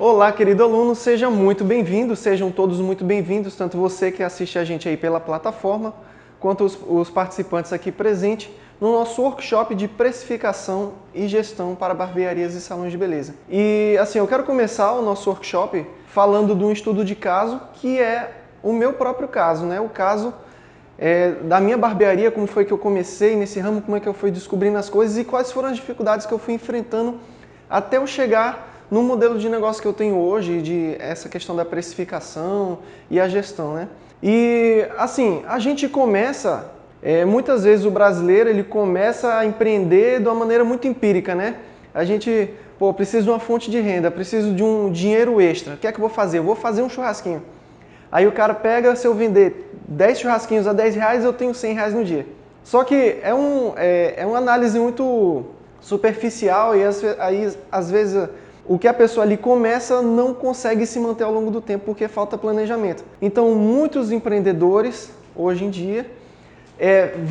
Olá, querido aluno, seja muito bem-vindo, sejam todos muito bem-vindos, tanto você que assiste a gente aí pela plataforma, quanto os participantes aqui presentes no nosso workshop de precificação e gestão para barbearias e salões de beleza. E assim, eu quero começar o nosso workshop falando de um estudo de caso que é o meu próprio caso, né? O caso da minha barbearia, como foi que eu comecei nesse ramo, como é que eu fui descobrindo as coisas e quais foram as dificuldades que eu fui enfrentando até eu chegar no modelo de negócio que eu tenho hoje, de essa questão da precificação e a gestão, né? E assim, a gente começa, muitas vezes o brasileiro ele começa a empreender de uma maneira muito empírica, né? A gente, preciso de uma fonte de renda, preciso de um dinheiro extra. O que é que eu vou fazer? Eu vou fazer um churrasquinho. Aí o cara pega, se eu vender 10 churrasquinhos a 10 reais, eu tenho 100 reais no dia. Só que é uma análise muito superficial e aí, às vezes o que a pessoa ali começa não consegue se manter ao longo do tempo porque falta planejamento. Então muitos empreendedores, hoje em dia,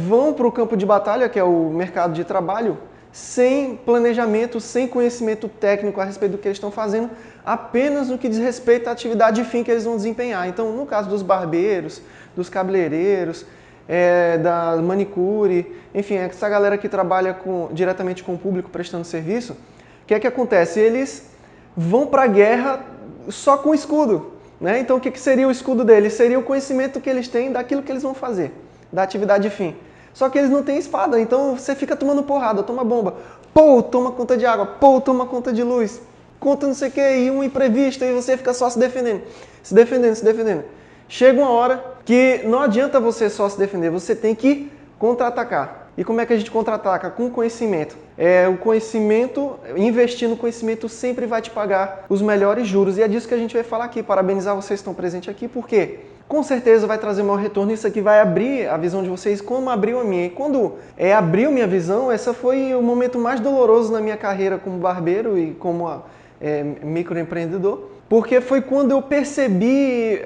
vão para o campo de batalha, que é o mercado de trabalho, sem planejamento, sem conhecimento técnico a respeito do que eles estão fazendo, apenas no que diz respeito à atividade fim que eles vão desempenhar. Então, no caso dos barbeiros, dos cabeleireiros, da manicure, enfim, essa galera que trabalha diretamente com o público prestando serviço, o que é que acontece? Eles vão para a guerra só com escudo, né? Então, o que seria o escudo deles? Seria o conhecimento que eles têm daquilo que eles vão fazer, da atividade fim. Só que eles não têm espada, então você fica tomando porrada, toma bomba, toma conta de água, toma conta de luz, conta não sei o que, e um imprevisto, e você fica só se defendendo. Chega uma hora que não adianta você só se defender, você tem que contra-atacar. E como é que a gente contra-ataca? Com conhecimento. O conhecimento, investir no conhecimento sempre vai te pagar os melhores juros. E é disso que a gente vai falar aqui. Parabenizar vocês que estão presentes aqui, porque com certeza vai trazer maior retorno. Isso aqui vai abrir a visão de vocês, como abriu a minha. E quando abriu minha visão, esse foi o momento mais doloroso na minha carreira como barbeiro e como microempreendedor. Porque foi quando eu percebi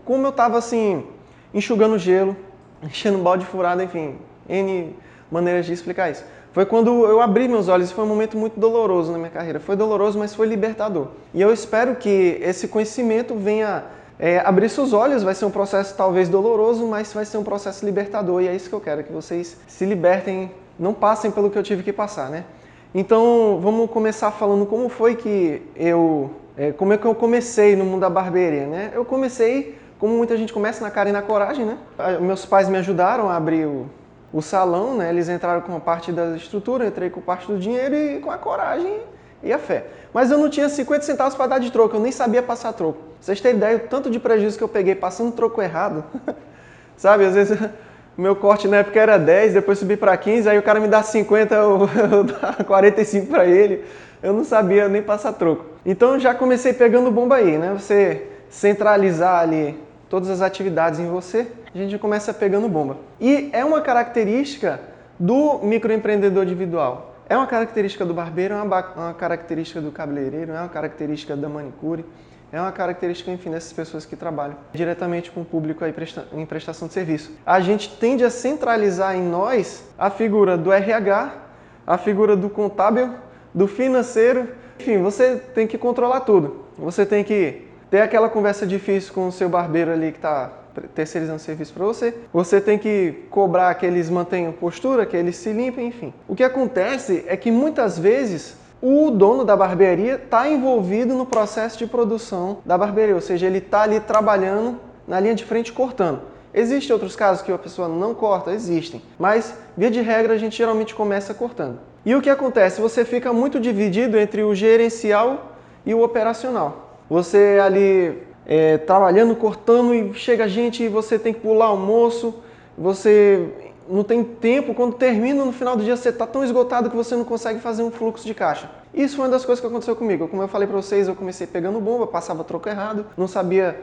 como eu estava assim, enxugando gelo, enchendo balde furado, enfim, N maneiras de explicar isso. Foi quando eu abri meus olhos, foi um momento muito doloroso na minha carreira. Foi doloroso, mas foi libertador. E eu espero que esse conhecimento venha abrir seus olhos. Vai ser um processo talvez doloroso, mas vai ser um processo libertador. E é isso que eu quero, que vocês se libertem, não passem pelo que eu tive que passar, né? Então, vamos começar falando como foi que como é que eu comecei no mundo da barbearia, né? Eu comecei, como muita gente começa, na cara e na coragem, né? Meus pais me ajudaram a abrir o salão, né? Eles entraram com a parte da estrutura, eu entrei com parte do dinheiro e com a coragem e a fé. Mas eu não tinha 50 centavos para dar de troco, eu nem sabia passar troco. Pra vocês terem ideia, o tanto de prejuízo que eu peguei passando troco errado. Sabe, às vezes meu corte na época era 10, depois subi para 15, aí o cara me dá 50, eu dá 45 para ele. Eu não sabia nem passar troco. Então já comecei pegando bomba aí, né? Você centralizar ali todas as atividades em você, a gente começa pegando bomba. E é uma característica do microempreendedor individual. É uma característica do barbeiro, é uma característica do cabeleireiro, é uma característica da manicure, é uma característica, enfim, dessas pessoas que trabalham diretamente com o público aí em prestação de serviço. A gente tende a centralizar em nós a figura do RH, a figura do contábil, do financeiro. Enfim, você tem que controlar tudo. Você tem que ter aquela conversa difícil com o seu barbeiro ali que está terceirizando serviço para você. Você tem que cobrar que eles mantenham postura, que eles se limpem, enfim. O que acontece é que muitas vezes o dono da barbearia está envolvido no processo de produção da barbearia, ou seja, ele está ali trabalhando na linha de frente cortando. Existem outros casos que a pessoa não corta? Existem. Mas, via de regra, a gente geralmente começa cortando. E o que acontece? Você fica muito dividido entre o gerencial e o operacional. Você ali trabalhando, cortando e chega gente e você tem que pular almoço, você não tem tempo, quando termina no final do dia você está tão esgotado que você não consegue fazer um fluxo de caixa. Isso foi uma das coisas que aconteceu comigo. Como eu falei para vocês, eu comecei pegando bomba, passava troco errado, não sabia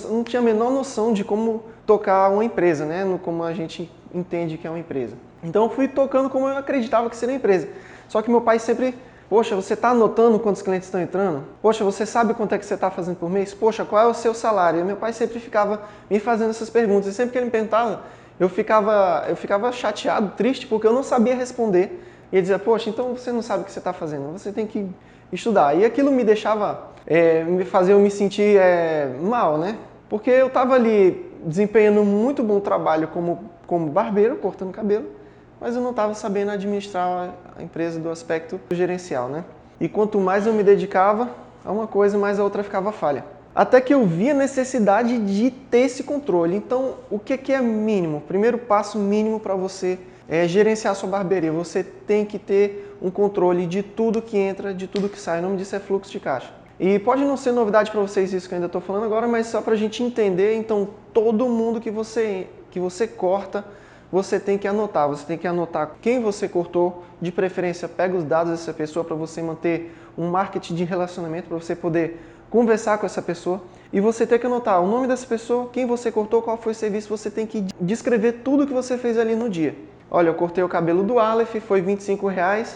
não tinha a menor noção de como tocar uma empresa, né? Como a gente entende que é uma empresa. Então eu fui tocando como eu acreditava que seria uma empresa. Só que meu pai sempre, poxa, você está anotando quantos clientes estão entrando? Poxa, você sabe quanto é que você está fazendo por mês? Poxa, qual é o seu salário? E meu pai sempre ficava me fazendo essas perguntas. E sempre que ele me perguntava, eu ficava chateado, triste, porque eu não sabia responder. E ele dizia, poxa, então você não sabe o que você está fazendo. Você tem que estudar. E aquilo me deixava, me fazia eu me sentir mal, né? Porque eu estava ali desempenhando um muito bom trabalho como barbeiro, cortando cabelo, mas eu não estava sabendo administrar a empresa do aspecto gerencial, né? E quanto mais eu me dedicava a uma coisa, mais a outra ficava falha. Até que eu vi a necessidade de ter esse controle. Então, o que é mínimo? Primeiro passo mínimo para você gerenciar a sua barbearia. Você tem que ter um controle de tudo que entra, de tudo que sai. O nome disso é fluxo de caixa. E pode não ser novidade para vocês isso que eu ainda estou falando agora, mas só para a gente entender, então, todo mundo que você corta, você tem que anotar. Você tem que anotar quem você cortou, de preferência pega os dados dessa pessoa para você manter um marketing de relacionamento, para você poder conversar com essa pessoa. E você tem que anotar o nome dessa pessoa, quem você cortou, qual foi o serviço, você tem que descrever tudo que você fez ali no dia. Olha, eu cortei o cabelo do Aleph, foi R$25,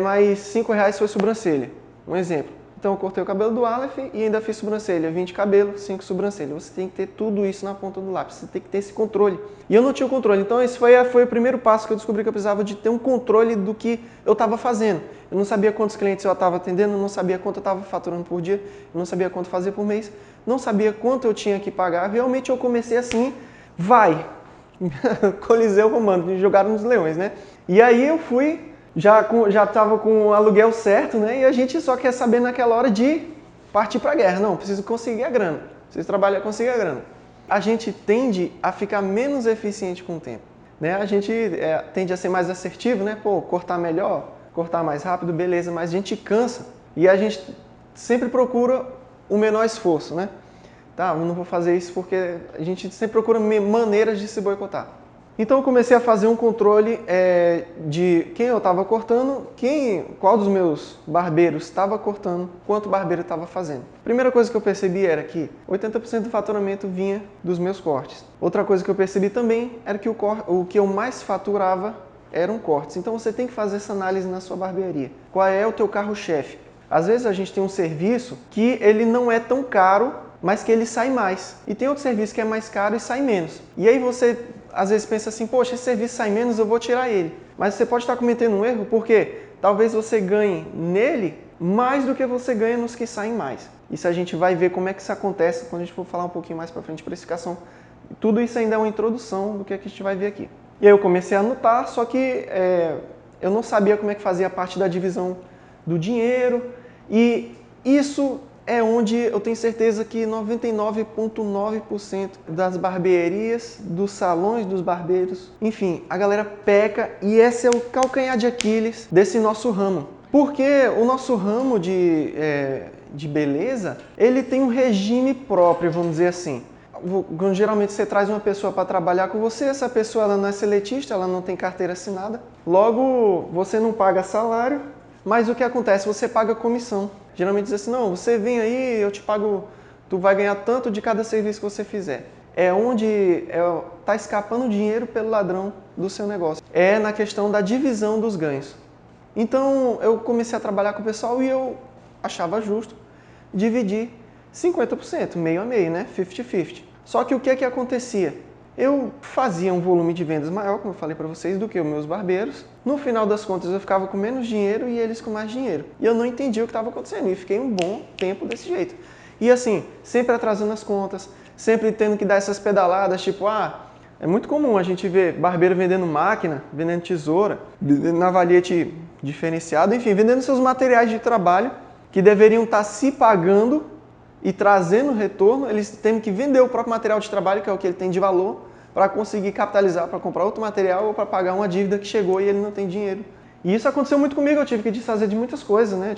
mas R$5 foi sobrancelha. Um exemplo. Então eu cortei o cabelo do Aleph e ainda fiz sobrancelha. 20 cabelos, 5 sobrancelhas. Você tem que ter tudo isso na ponta do lápis. Você tem que ter esse controle. E eu não tinha o controle. Então esse foi o primeiro passo que eu descobri que eu precisava de ter um controle do que eu estava fazendo. Eu não sabia quantos clientes eu estava atendendo, não sabia quanto eu estava faturando por dia, eu não sabia quanto fazia por mês, não sabia quanto eu tinha que pagar. Realmente eu comecei assim, Coliseu Romano, me jogaram nos leões, né? E aí eu fui... Já estava com o aluguel certo, né? E a gente só quer saber naquela hora de partir para a guerra. Não, preciso conseguir a grana. Preciso trabalhar, conseguir a grana. A gente tende a ficar menos eficiente com o tempo, né? A gente tende a ser mais assertivo, né? Pô, cortar melhor, cortar mais rápido, beleza. Mas a gente cansa e a gente sempre procura o menor esforço, né? Tá, eu não vou fazer isso porque a gente sempre procura maneiras de se boicotar. Então eu comecei a fazer um controle de quem eu estava cortando, qual dos meus barbeiros estava cortando, quanto barbeiro estava fazendo. Primeira coisa que eu percebi era que 80% do faturamento vinha dos meus cortes. Outra coisa que eu percebi também era que o que eu mais faturava eram cortes. Então você tem que fazer essa análise na sua barbearia. Qual é o teu carro-chefe? Às vezes a gente tem um serviço que ele não é tão caro, mas que ele sai mais. E tem outro serviço que é mais caro e sai menos. E aí você às vezes pensa assim, poxa, esse serviço sai menos, eu vou tirar ele. Mas você pode estar cometendo um erro porque talvez você ganhe nele mais do que você ganha nos que saem mais. Isso a gente vai ver como é que isso acontece quando a gente for falar um pouquinho mais para frente de precificação. Tudo isso ainda é uma introdução do que a gente vai ver aqui. E aí eu comecei a anotar, só que eu não sabia como é que fazia a parte da divisão do dinheiro. E isso é onde eu tenho certeza que 99,9% das barbearias, dos salões dos barbeiros, enfim, a galera peca e esse é o calcanhar de Aquiles desse nosso ramo. Porque o nosso ramo de beleza, ele tem um regime próprio, vamos dizer assim. Quando geralmente você traz uma pessoa para trabalhar com você, essa pessoa ela não é seletista, ela não tem carteira assinada, logo você não paga salário, mas o que acontece? Você paga comissão. Geralmente diz assim, não, você vem aí, eu te pago, tu vai ganhar tanto de cada serviço que você fizer. É onde está escapando dinheiro pelo ladrão do seu negócio. É na questão da divisão dos ganhos. Então eu comecei a trabalhar com o pessoal e eu achava justo dividir 50%, meio a meio, né? 50-50. Só que o que acontecia? Eu fazia um volume de vendas maior, como eu falei para vocês, do que os meus barbeiros. No final das contas, eu ficava com menos dinheiro e eles com mais dinheiro. E eu não entendia o que estava acontecendo. E fiquei um bom tempo desse jeito. E assim, sempre atrasando as contas, sempre tendo que dar essas pedaladas, tipo, é muito comum a gente ver barbeiro vendendo máquina, vendendo tesoura, vendendo navalhete diferenciado, enfim, vendendo seus materiais de trabalho que deveriam estar se pagando e trazendo retorno. Eles têm que vender o próprio material de trabalho, que é o que ele tem de valor, para conseguir capitalizar, para comprar outro material ou para pagar uma dívida que chegou e ele não tem dinheiro. E isso aconteceu muito comigo, eu tive que desfazer de muitas coisas, né?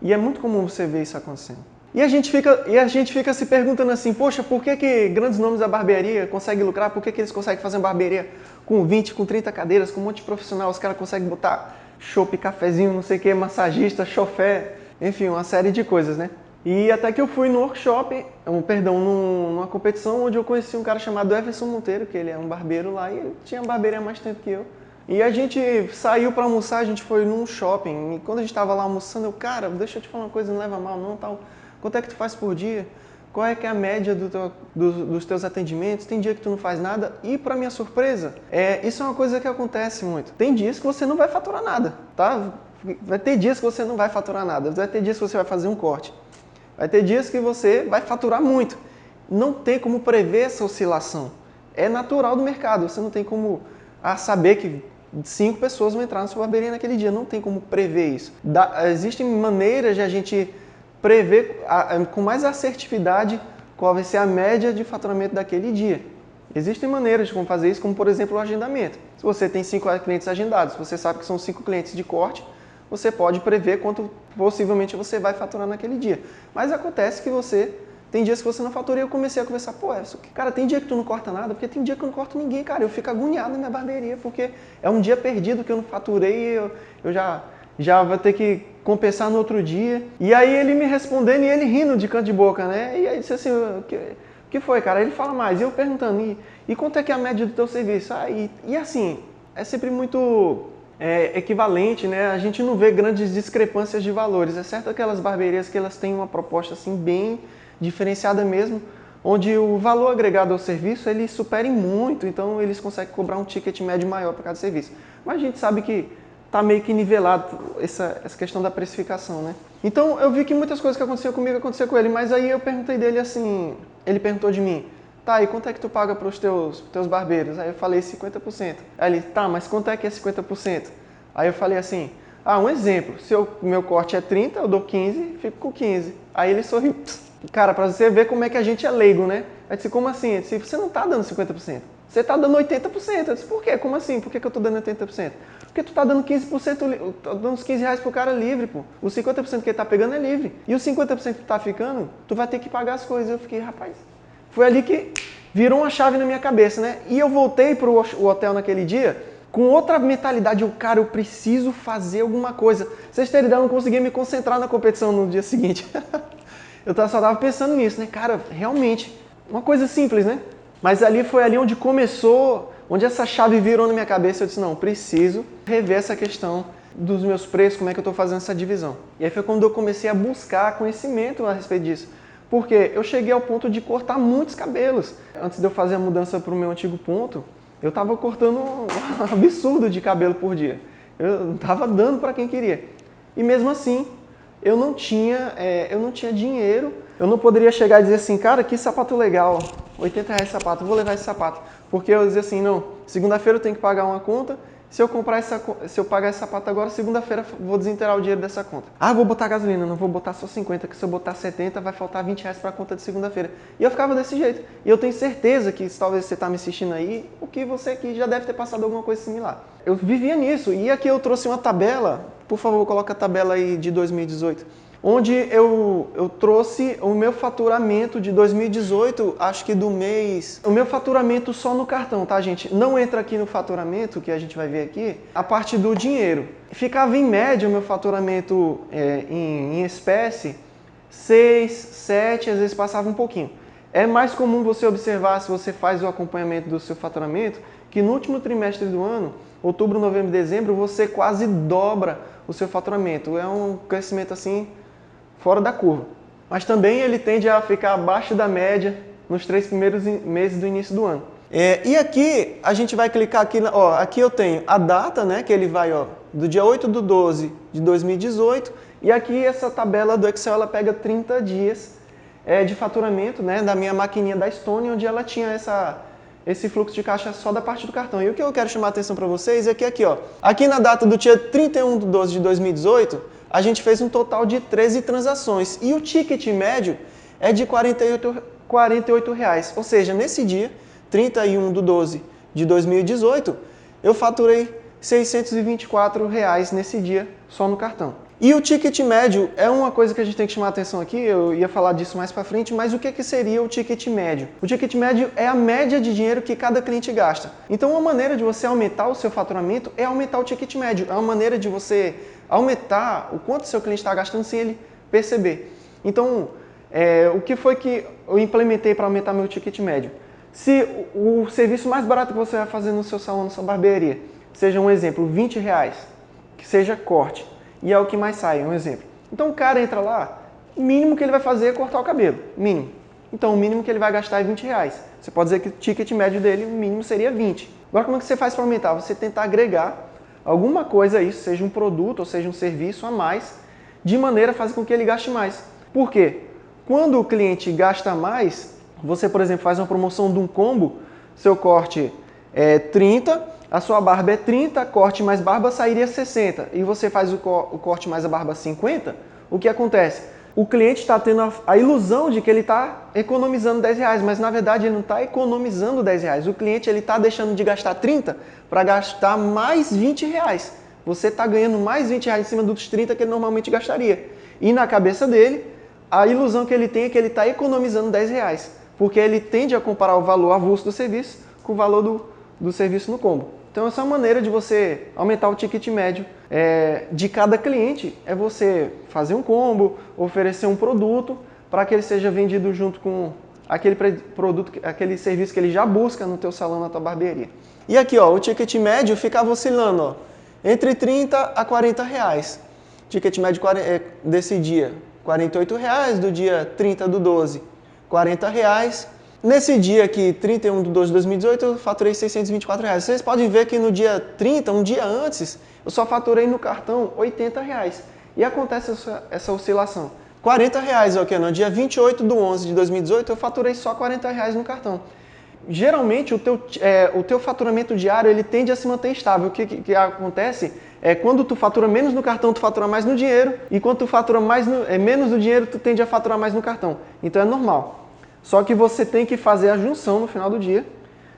E é muito comum você ver isso acontecendo. E a gente fica se perguntando assim, poxa, por que grandes nomes da barbearia conseguem lucrar? Por que eles conseguem fazer uma barbearia com 20, com 30 cadeiras, com um monte de profissional? Os caras conseguem botar chopp, cafezinho, não sei o que, massagista, chofé, enfim, uma série de coisas, né? E até que eu fui no workshop, numa competição onde eu conheci um cara chamado Everson Monteiro, que ele é um barbeiro lá e ele tinha barbearia há mais tempo que eu. E a gente saiu para almoçar, a gente foi num shopping, e quando a gente estava lá almoçando, cara, deixa eu te falar uma coisa, não leva mal não, tal. Quanto é que tu faz por dia? Qual é que é a média dos teus atendimentos? Tem dia que tu não faz nada? E para minha surpresa, isso é uma coisa que acontece muito. Tem dias que você não vai faturar nada, tá? Vai ter dias que você não vai faturar nada, vai ter dias que você vai fazer um corte, vai ter dias que você vai faturar muito. Não tem como prever essa oscilação. É natural do mercado, você não tem como saber que 5 pessoas vão entrar na sua barbearia naquele dia, não tem como prever isso. Existem maneiras de a gente prever com mais assertividade qual vai ser a média de faturamento daquele dia. Existem maneiras de como fazer isso, como por exemplo o agendamento. Se você tem 5 clientes agendados, você sabe que são 5 clientes de corte, você pode prever quanto possivelmente você vai faturar naquele dia. Mas acontece que tem dias que você não fatura e eu comecei a conversar, cara, tem dia que tu não corta nada, porque tem dia que eu não corto ninguém, cara, eu fico agoniado na minha barbearia, porque é um dia perdido que eu não faturei e eu já vou ter que compensar no outro dia. E aí ele me respondendo e ele rindo de canto de boca, né? E aí disse assim, o que foi, cara? Ele fala mais, e eu perguntando, e quanto é que é a média do teu serviço? E assim, é sempre muito equivalente, né? A gente não vê grandes discrepâncias de valores, exceto aquelas barbearias que elas têm uma proposta assim bem diferenciada mesmo, onde o valor agregado ao serviço ele supera em muito, então eles conseguem cobrar um ticket médio maior para cada serviço. Mas a gente sabe que está meio que nivelado essa questão da precificação, né? Então eu vi que muitas coisas que aconteciam comigo aconteciam com ele, mas aí eu perguntei dele assim, ele perguntou de mim, tá, e quanto é que tu paga para os teus barbeiros? Aí eu falei 50%. Aí ele, tá, mas quanto é que é 50%? Aí eu falei assim, um exemplo, se o meu corte é 30, eu dou 15, fico com 15. Aí ele sorriu. Cara, para você ver como é que a gente é leigo, né? Eu disse, como assim? Eu disse, você não está dando 50%, você está dando 80%. Eu disse, por quê? Como assim? Por que eu estou dando 80%? Porque tu está dando 15%, dando uns 15 reais pro cara livre, pô. O 50% que ele está pegando é livre. E o 50% que tu está ficando, tu vai ter que pagar as coisas. Eu fiquei, rapaz, foi ali que virou uma chave na minha cabeça, né? E eu voltei pro hotel naquele dia com outra mentalidade. Cara, eu preciso fazer alguma coisa. Vocês terem ideia, eu não conseguia me concentrar na competição no dia seguinte. Eu só estava pensando nisso, né? Cara, realmente, uma coisa simples, né? Mas foi ali onde começou, onde essa chave virou na minha cabeça. Eu disse, não, preciso rever essa questão dos meus preços, como é que eu estou fazendo essa divisão. E aí foi quando eu comecei a buscar conhecimento a respeito disso. Porque eu cheguei ao ponto de cortar muitos cabelos. Antes de eu fazer a mudança para o meu antigo ponto, eu estava cortando um absurdo de cabelo por dia. Eu estava dando para quem queria. E mesmo assim, eu não tinha dinheiro. Eu não poderia chegar e dizer assim, cara, que sapato legal, 80 reais sapato, vou levar esse sapato. Porque eu dizia assim, não, segunda-feira eu tenho que pagar uma conta, se eu pagar esse sapato agora, segunda-feira vou desinteirar o dinheiro dessa conta. Vou botar gasolina, não vou botar só 50, que se eu botar 70 vai faltar 20 reais para a conta de segunda-feira. E eu ficava desse jeito. E eu tenho certeza que, talvez você está me assistindo aí, o que você aqui já deve ter passado alguma coisa similar. Eu vivia nisso. E aqui eu trouxe uma tabela, por favor, coloca a tabela aí de 2018. Onde eu trouxe o meu faturamento de 2018, acho que do mês... O meu faturamento só no cartão, tá, gente? Não entra aqui no faturamento, que a gente vai ver aqui, a parte do dinheiro. Ficava em média o meu faturamento em espécie, 6, 7, às vezes passava um pouquinho. É mais comum você observar, se você faz o acompanhamento do seu faturamento, que no último trimestre do ano, outubro, novembro e dezembro, você quase dobra o seu faturamento. É um crescimento assim... fora da curva. Mas também ele tende a ficar abaixo da média nos 3 primeiros meses do início do ano. E aqui, a gente vai clicar aqui, aqui eu tenho a data, né, que ele vai, do dia 8/12 de 2018, e aqui essa tabela do Excel, ela pega 30 dias de faturamento, né, da minha maquininha da Stone, onde ela tinha esse fluxo de caixa só da parte do cartão. E o que eu quero chamar a atenção para vocês é que aqui na data do dia 31/12 de 2018, a gente fez um total de 13 transações e o ticket médio é de R$ 48 reais. Ou seja, nesse dia, 31/12 de 2018, eu faturei R$ 624 reais nesse dia só no cartão. E o ticket médio é uma coisa que a gente tem que chamar a atenção aqui, eu ia falar disso mais para frente, mas o que seria o ticket médio? O ticket médio é a média de dinheiro que cada cliente gasta. Então, uma maneira de você aumentar o seu faturamento é aumentar o ticket médio. É uma maneira de você aumentar o quanto o seu cliente está gastando sem ele perceber. Então, o que foi que eu implementei para aumentar meu ticket médio? Se o serviço mais barato que você vai fazer no seu salão, na sua barbearia, seja um exemplo, R$ 20, que seja corte, e é o que mais sai, um exemplo. Então o cara entra lá, o mínimo que ele vai fazer é cortar o cabelo, mínimo. Então o mínimo que ele vai gastar é R$ 20. Você pode dizer que o ticket médio dele, o mínimo seria 20. Agora como é que você faz para aumentar? Você tentar agregar Alguma coisa isso, seja um produto ou seja um serviço a mais, de maneira a fazer com que ele gaste mais. Por quê? Quando o cliente gasta mais, você, por exemplo, faz uma promoção de um combo, seu corte é 30, a sua barba é 30, corte mais barba sairia 60, e você faz o corte mais a barba 50, o que acontece? O cliente está tendo a ilusão de que ele está economizando 10 reais, mas na verdade ele não está economizando 10 reais. O cliente está deixando de gastar 30 para gastar mais 20 reais. Você está ganhando mais 20 reais em cima dos 30 que ele normalmente gastaria. E na cabeça dele, a ilusão que ele tem é que ele está economizando 10 reais, porque ele tende a comparar o valor avulso do serviço com o valor do serviço no combo. Então essa é uma maneira de você aumentar o ticket médio de cada cliente, é você fazer um combo, oferecer um produto para que ele seja vendido junto com aquele produto, aquele serviço que ele já busca no teu salão, na tua barbearia. E aqui, ó, o ticket médio ficava oscilando, ó, entre 30 a 40 reais. Ticket médio desse dia, 48 reais, do dia 30 do 12, 40 reais. Nesse dia aqui, 31 de 12 de 2018, eu faturei 624 reais. Vocês podem ver que no dia 30, um dia antes, eu só faturei no cartão 80 reais. E acontece essa oscilação. 40 reais, ok? No dia 28 de 11 de 2018, eu faturei só 40 reais no cartão. Geralmente, o teu faturamento diário ele tende a se manter estável. O que acontece é quando tu fatura menos no cartão, tu fatura mais no dinheiro. E quando tu fatura menos no dinheiro, tu tende a faturar mais no cartão. Então é normal. Só que você tem que fazer a junção no final do dia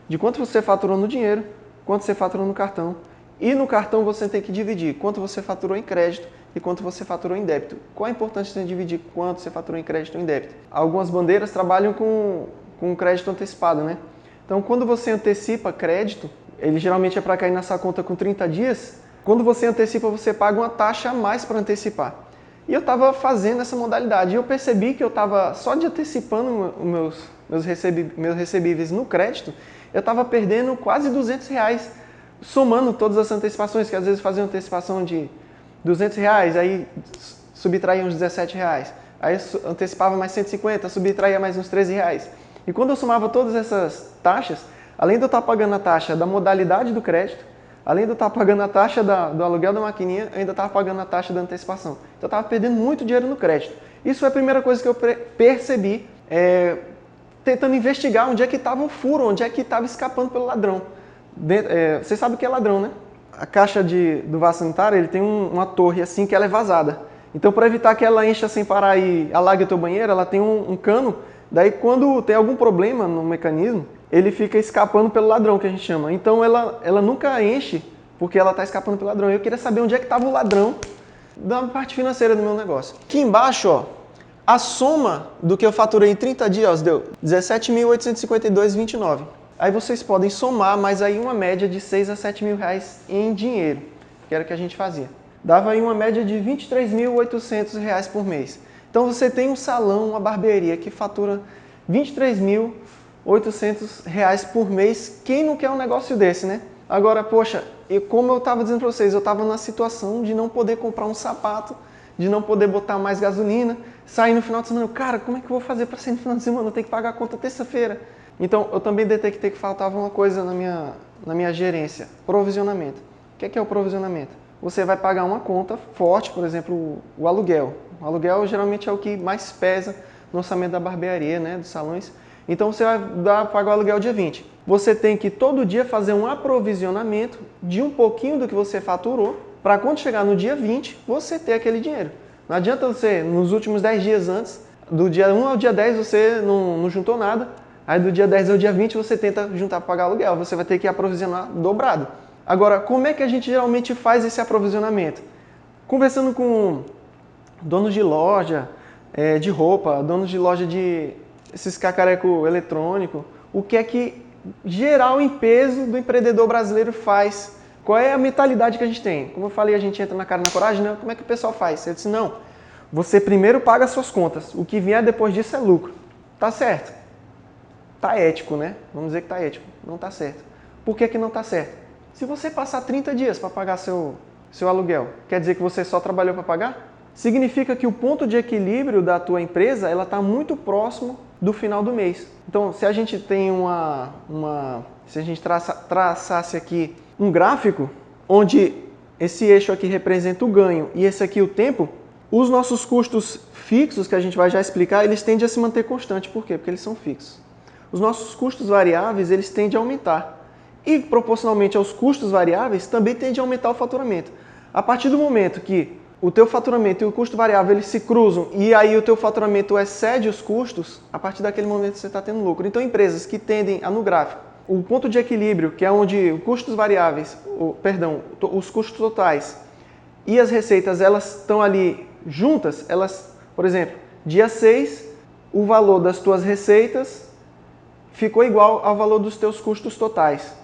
de quanto você faturou no dinheiro, quanto você faturou no cartão. E no cartão você tem que dividir quanto você faturou em crédito e quanto você faturou em débito. Qual a importância de dividir quanto você faturou em crédito ou em débito? Algumas bandeiras trabalham com crédito antecipado, né? Então, quando você antecipa crédito, ele geralmente é para cair nessa conta com 30 dias. Quando você antecipa, você paga uma taxa a mais para antecipar. E eu estava fazendo essa modalidade e eu percebi que eu estava só de antecipando meus recebíveis no crédito, eu estava perdendo quase 200 reais, somando todas as antecipações, que às vezes fazia antecipação de 200 reais, aí subtraía uns 17 reais, aí antecipava mais 150, subtraía mais uns 13 reais. E quando eu somava todas essas taxas, além de eu estar pagando a taxa da modalidade do crédito, além de eu estar pagando a taxa do aluguel da maquininha, eu ainda estava pagando a taxa da antecipação. Então eu estava perdendo muito dinheiro no crédito. Isso foi a primeira coisa que eu percebi, tentando investigar onde é que estava o furo, onde é que estava escapando pelo ladrão. Vocês sabem o que é ladrão, né? A caixa do vaso sanitário ele tem uma torre assim que ela é vazada. Então para evitar que ela encha sem parar e alague o teu banheiro, ela tem um cano. Daí quando tem algum problema no mecanismo, ele fica escapando pelo ladrão, que a gente chama. Então ela nunca enche, porque ela está escapando pelo ladrão. Eu queria saber onde é que estava o ladrão da parte financeira do meu negócio. Aqui embaixo, ó, a soma do que eu faturei em 30 dias, ó, deu 17.852,29. Aí vocês podem somar, mas aí uma média de 6 a 7 mil reais em dinheiro, que era o que a gente fazia. Dava aí uma média de 23.800 reais por mês. Então você tem um salão, uma barbearia que fatura 23.800 reais por mês. Quem não quer um negócio desse, né? Agora, poxa, como eu estava dizendo para vocês, eu estava na situação de não poder comprar um sapato, de não poder botar mais gasolina, sair no final de semana. Cara, como é que eu vou fazer para sair no final de semana? Eu tenho que pagar a conta terça-feira. Então, eu também detectei que faltava uma coisa na minha gerência, provisionamento. O que é o provisionamento? Você vai pagar uma conta forte, por exemplo, o aluguel. O aluguel geralmente é o que mais pesa no orçamento da barbearia, né, dos salões. Então você vai pagar o aluguel dia 20. Você tem que todo dia fazer um aprovisionamento de um pouquinho do que você faturou, para quando chegar no dia 20, você ter aquele dinheiro. Não adianta você, nos últimos 10 dias antes, do dia 1 ao dia 10 você não juntou nada, aí do dia 10 ao dia 20 você tenta juntar para pagar o aluguel, você vai ter que aprovisionar dobrado. Agora, como é que a gente geralmente faz esse aprovisionamento? Conversando com donos de loja, de roupa, donos de loja de esses cacareco eletrônico, o que é que geral em peso do empreendedor brasileiro faz? Qual é a mentalidade que a gente tem? Como eu falei, a gente entra na cara e na coragem, né? Como é que o pessoal faz? Eu disse, não, você primeiro paga as suas contas, o que vier depois disso é lucro. Tá certo? Tá ético, né? Vamos dizer que tá ético. Não tá certo. Por que não tá certo? Se você passar 30 dias para pagar seu aluguel, quer dizer que você só trabalhou para pagar? Significa que o ponto de equilíbrio da tua empresa ela está muito próximo do final do mês. Então, se a gente tem se a gente traçasse aqui um gráfico onde esse eixo aqui representa o ganho e esse aqui o tempo, os nossos custos fixos, que a gente vai já explicar, eles tendem a se manter constantes. Por quê? Porque eles são fixos. Os nossos custos variáveis, eles tendem a aumentar. E, proporcionalmente aos custos variáveis, também tende a aumentar o faturamento. A partir do momento que o teu faturamento e o custo variável eles se cruzam e aí o teu faturamento excede os custos, a partir daquele momento você está tendo lucro. Então, empresas que tendem a, no gráfico, o ponto de equilíbrio, que é onde os custos variáveis, os custos totais e as receitas, elas estão ali juntas, elas, por exemplo, dia 6, o valor das tuas receitas ficou igual ao valor dos teus custos totais.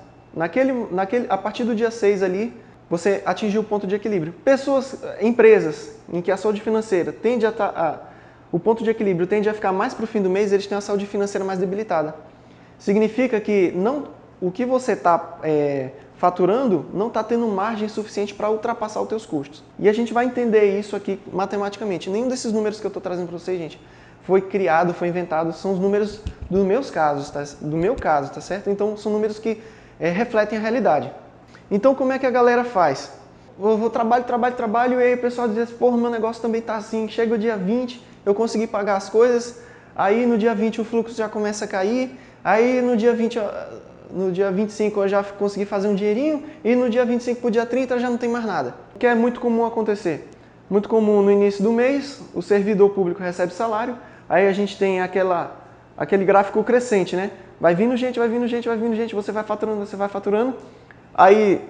A partir do dia 6 ali, você atingiu o ponto de equilíbrio. Empresas em que a saúde financeira tende o ponto de equilíbrio tende a ficar mais para o fim do mês, eles têm a saúde financeira mais debilitada. Significa que o que você está faturando não está tendo margem suficiente para ultrapassar os teus custos. E a gente vai entender isso aqui matematicamente. Nenhum desses números que eu estou trazendo para vocês, gente, foi criado, foi inventado, são os números dos meus casos, tá? Do meu caso, tá certo? Então, são números que refletem a realidade. Então, como é que a galera faz? Eu vou trabalho, e aí o pessoal diz assim, porra, meu negócio também tá assim, chega o dia 20, eu consegui pagar as coisas, aí no dia 20 o fluxo já começa a cair, aí no dia 25 eu já consegui fazer um dinheirinho, e no dia 25 pro dia 30 já não tem mais nada. O que é muito comum acontecer. Muito comum no início do mês, o servidor público recebe salário, aí a gente tem aquele gráfico crescente, né? Vai vindo gente, você vai faturando. Aí,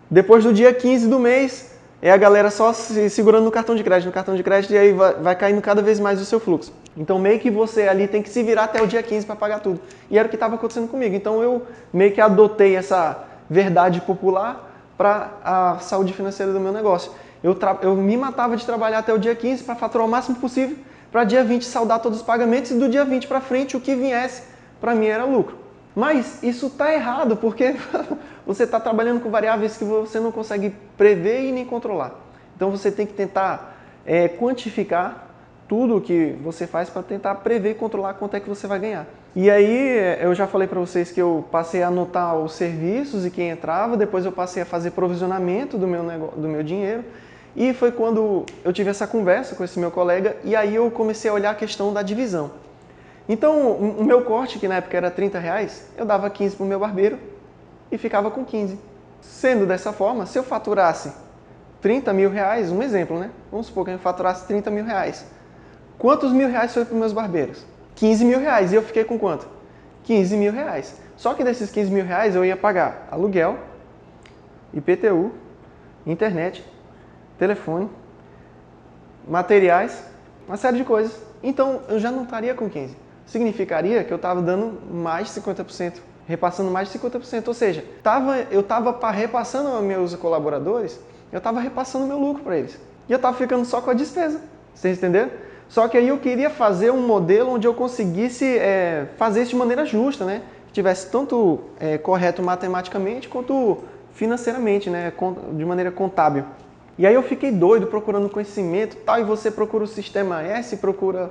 depois do dia 15 do mês, é a galera só se segurando no cartão de crédito, e aí vai caindo cada vez mais o seu fluxo. Então, meio que você ali tem que se virar até o dia 15 para pagar tudo. E era o que estava acontecendo comigo. Então, eu meio que adotei essa verdade popular para a saúde financeira do meu negócio. Eu me matava de trabalhar até o dia 15 para faturar o máximo possível, para dia 20 saldar todos os pagamentos, e do dia 20 para frente, o que viesse, para mim era lucro. Mas isso está errado, porque você está trabalhando com variáveis que você não consegue prever e nem controlar. Então você tem que tentar quantificar tudo o que você faz para tentar prever e controlar quanto é que você vai ganhar. E aí eu já falei para vocês que eu passei a anotar os serviços e quem entrava, depois eu passei a fazer provisionamento do meu dinheiro, e foi quando eu tive essa conversa com esse meu colega, e aí eu comecei a olhar a questão da divisão. Então, o meu corte, que na época era R$30, eu dava 15 para o meu barbeiro e ficava com 15. Sendo dessa forma, se eu faturasse R$30 mil, um exemplo, né? Vamos supor que eu faturasse R$30 mil. Quantos R$1.000 foi para os meus barbeiros? R$15 mil. E eu fiquei com quanto? R$15 mil. Só que desses R$15 mil eu ia pagar aluguel, IPTU, internet, telefone, materiais, uma série de coisas. Então, eu já não estaria com 15. Significaria que eu estava dando mais de 50%, repassando mais de 50%. Ou seja, eu estava repassando aos meus colaboradores, eu estava repassando meu lucro para eles. E eu estava ficando só com a despesa. Vocês entenderam? Só que aí eu queria fazer um modelo onde eu conseguisse fazer isso de maneira justa, né? Que tivesse tanto correto matematicamente quanto financeiramente, né? De maneira contábil. E aí eu fiquei doido procurando conhecimento, tal, e você procura o Sistema S, procura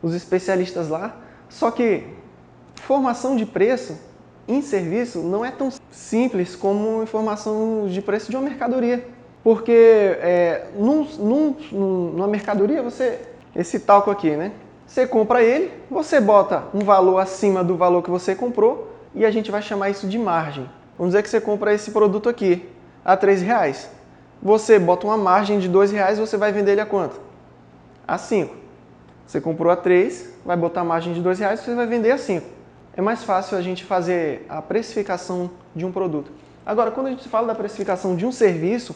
os especialistas lá. Só que formação de preço em serviço não é tão simples como informação de preço de uma mercadoria. Porque numa mercadoria, esse talco aqui, né? Você compra ele, você bota um valor acima do valor que você comprou e a gente vai chamar isso de margem. Vamos dizer que você compra esse produto aqui a R$3. Você bota uma margem de R$2, você vai vender ele a quanto? A 5. Você comprou a 3, vai botar a margem de R$2, você vai vender a 5. É mais fácil a gente fazer a precificação de um produto. Agora, quando a gente fala da precificação de um serviço,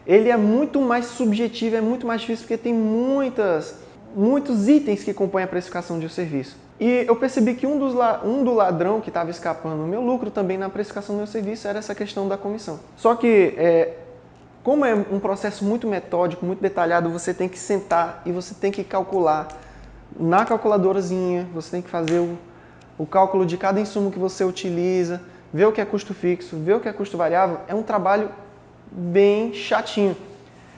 ele é muito mais subjetivo, é muito mais difícil, porque tem muitos itens que compõem a precificação de um serviço. E eu percebi que um do ladrão que estava escapando o meu lucro também na precificação do meu serviço era essa questão da comissão. Só que, como é um processo muito metódico, muito detalhado, você tem que sentar e você tem que calcular na calculadorazinha, você tem que fazer o cálculo de cada insumo que você utiliza, ver o que é custo fixo, ver o que é custo variável. É um trabalho bem chatinho.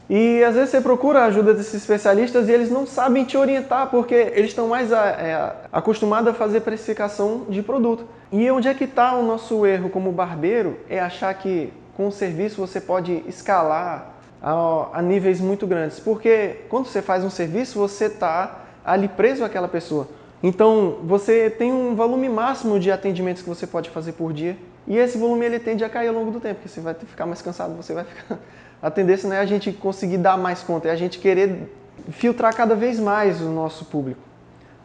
E às vezes você procura a ajuda desses especialistas e eles não sabem te orientar, porque eles estão mais acostumados a fazer precificação de produto. E onde é que está o nosso erro como barbeiro? É achar que com o serviço você pode escalar a níveis muito grandes. Porque quando você faz um serviço, você está ali preso àquela pessoa. Então, você tem um volume máximo de atendimentos que você pode fazer por dia. E esse volume ele tende a cair ao longo do tempo, porque você vai ficar mais cansado, você vai ficar... A tendência não é a gente conseguir dar mais conta, é a gente querer filtrar cada vez mais o nosso público,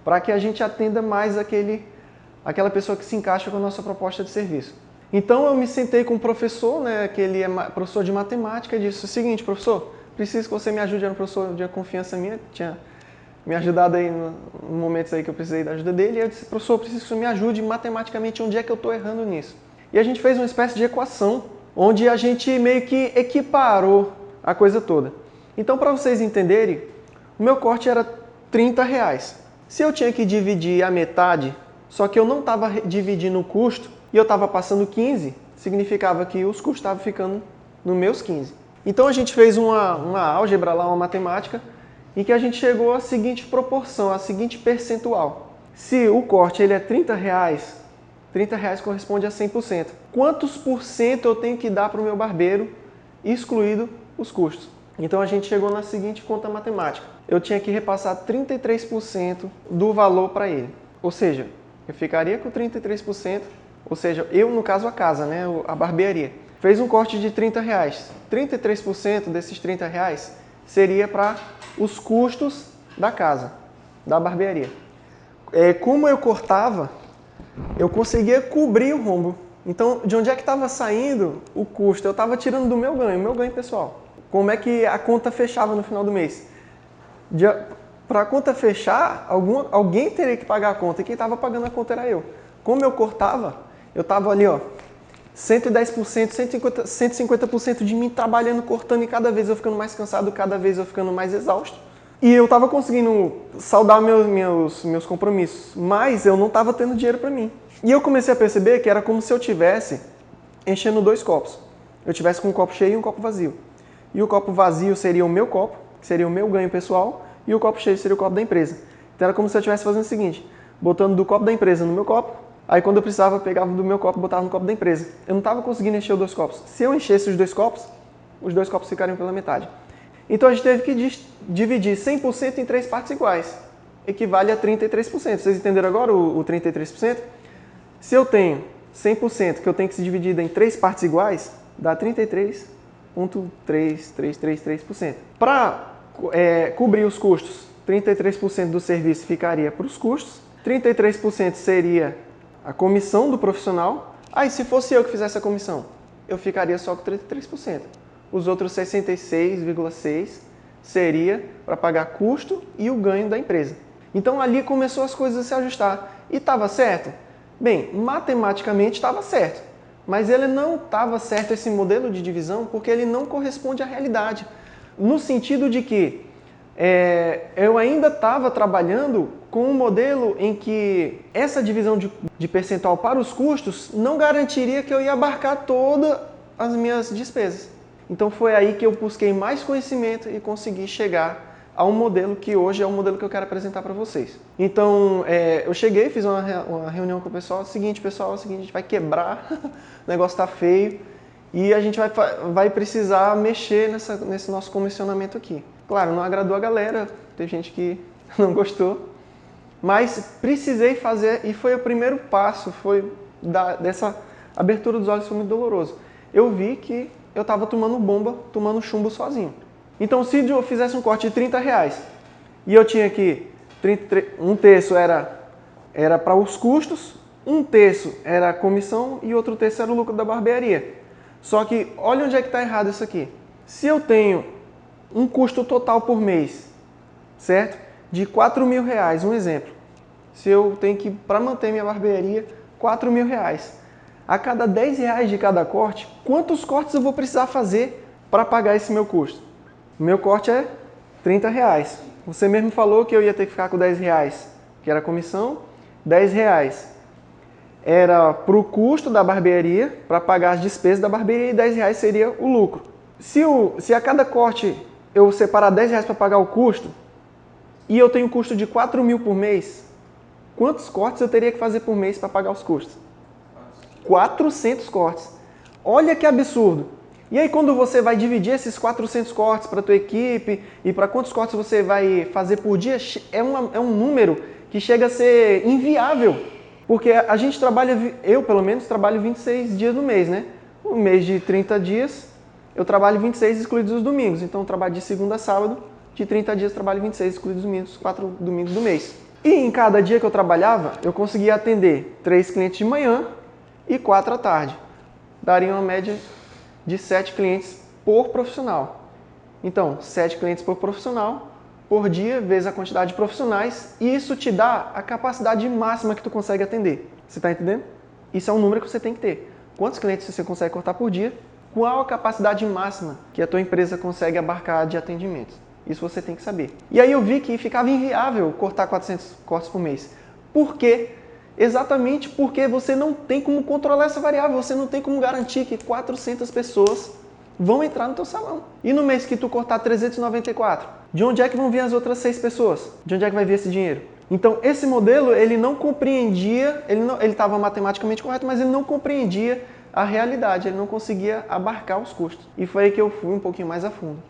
para que a gente atenda mais aquela pessoa que se encaixa com a nossa proposta de serviço. Então eu me sentei com o professor, né, que ele é professor de matemática, e disse o seguinte: professor, preciso que você me ajude, era um professor de confiança minha, tinha me ajudado aí em momentos aí que eu precisei da ajuda dele, e eu disse: professor, preciso que você me ajude matematicamente, onde é que eu estou errando nisso? E a gente fez uma espécie de equação, onde a gente meio que equiparou a coisa toda. Então, para vocês entenderem, o meu corte era R$30. Se eu tinha que dividir a metade, só que eu não estava dividindo o custo, e eu estava passando 15, significava que os custos estavam ficando nos meus 15. Então a gente fez uma álgebra lá, uma matemática, em que a gente chegou à seguinte proporção, à seguinte percentual. Se o corte ele é R$30, R$30 corresponde a 100%. Quantos por cento eu tenho que dar para o meu barbeiro, excluído os custos? Então a gente chegou na seguinte conta matemática. Eu tinha que repassar 33% do valor para ele. Ou seja, eu ficaria com 33%, ou seja, eu no caso a casa, né, a barbearia. Fez um corte de R$30. 33% desses R$30 seria para os custos da casa, da barbearia. Como eu cortava, eu conseguia cobrir o rombo. Então, de onde é que estava saindo o custo? Eu estava tirando do meu ganho pessoal. Como é que a conta fechava no final do mês? Para a conta fechar, alguém teria que pagar a conta, e quem estava pagando a conta era eu. Como eu cortava, eu estava ali, ó, 110%, 150% de mim trabalhando, cortando, e cada vez eu ficando mais cansado, cada vez eu ficando mais exausto. E eu estava conseguindo saldar meus compromissos, mas eu não estava tendo dinheiro para mim. E eu comecei a perceber que era como se eu estivesse enchendo 2 copos. Eu estivesse com um copo cheio e um copo vazio. E o copo vazio seria o meu copo, que seria o meu ganho pessoal, e o copo cheio seria o copo da empresa. Então era como se eu estivesse fazendo o seguinte: botando do copo da empresa no meu copo, aí quando eu precisava, eu pegava do meu copo e botava no copo da empresa. Eu não estava conseguindo encher os 2 copos. Se eu enchesse os 2 copos ficariam pela metade. Então a gente teve que dividir 100% em 3 partes iguais. Equivale a 33%. Vocês entenderam agora o 33%? Se eu tenho 100% que eu tenho que se dividir em 3 partes iguais, dá 33,3333%. Para cobrir os custos, 33% do serviço ficaria para os custos, 33% seria a comissão do profissional. Aí, se fosse eu que fizesse a comissão, eu ficaria só com 33%. Os outros 66,6% seria para pagar custo e o ganho da empresa. Então, ali começou as coisas a se ajustar. E estava certo? Bem, matematicamente estava certo. Mas ele não estava certo, esse modelo de divisão, porque ele não corresponde à realidade. No sentido de que eu ainda estava trabalhando com um modelo em que essa divisão de percentual para os custos não garantiria que eu ia abarcar todas as minhas despesas. Então foi aí que eu busquei mais conhecimento e consegui chegar a um modelo que hoje é o modelo que eu quero apresentar para vocês. Então eu cheguei, fiz uma reunião com o pessoal, é o seguinte, a gente vai quebrar, o negócio está feio e a gente vai precisar mexer nesse nosso comissionamento aqui. Claro, não agradou a galera, teve gente que não gostou, mas precisei fazer e foi o primeiro passo, dessa abertura dos olhos foi muito doloroso. Eu vi que eu estava tomando bomba, tomando chumbo sozinho. Então, se eu fizesse um corte de R$30 e eu tinha que um terço era para os custos, um terço era a comissão e outro terço era o lucro da barbearia. Só que olha onde é que está errado isso aqui. Se eu tenho um custo total por mês, certo? De R$4.000, um exemplo. Se eu tenho que, para manter minha barbearia, R$4.000. A cada R$10 de cada corte, quantos cortes eu vou precisar fazer para pagar esse meu custo? O meu corte é R$30. Você mesmo falou que eu ia ter que ficar com R$10, que era a comissão. R$10 era para o custo da barbearia, para pagar as despesas da barbearia, e R$10 seria o lucro. Se a cada corte eu separar R$10 para pagar o custo, e eu tenho um custo de R$4.000 por mês, quantos cortes eu teria que fazer por mês para pagar os custos? 400 cortes. Olha que absurdo. E aí quando você vai dividir esses 400 cortes para a tua equipe e para quantos cortes você vai fazer por dia, é um número que chega a ser inviável. Porque a gente trabalha, eu pelo menos trabalho 26 dias no mês, né? Um mês de 30 dias, eu trabalho 26 excluídos os domingos. Então eu trabalho de segunda a sábado, de 30 dias eu trabalho 26 excluídos os domingos, 4 domingos do mês. E em cada dia que eu trabalhava, eu conseguia atender 3 clientes de manhã e 4 à tarde. Daria uma média de 7 clientes por profissional. Então, 7 clientes por profissional, por dia, vezes a quantidade de profissionais, e isso te dá a capacidade máxima que tu consegue atender. Você está entendendo? Isso é um número que você tem que ter. Quantos clientes você consegue cortar por dia? Qual a capacidade máxima que a tua empresa consegue abarcar de atendimentos? Isso você tem que saber. E aí eu vi que ficava inviável cortar 400 cortes por mês. Por quê? Exatamente porque você não tem como controlar essa variável, você não tem como garantir que 400 pessoas vão entrar no teu salão. E no mês que tu cortar 394, de onde é que vão vir as outras 6 pessoas? De onde é que vai vir esse dinheiro? Então, esse modelo, ele não compreendia, ele estava matematicamente correto, mas ele não compreendia a realidade, ele não conseguia abarcar os custos. E foi aí que eu fui um pouquinho mais a fundo.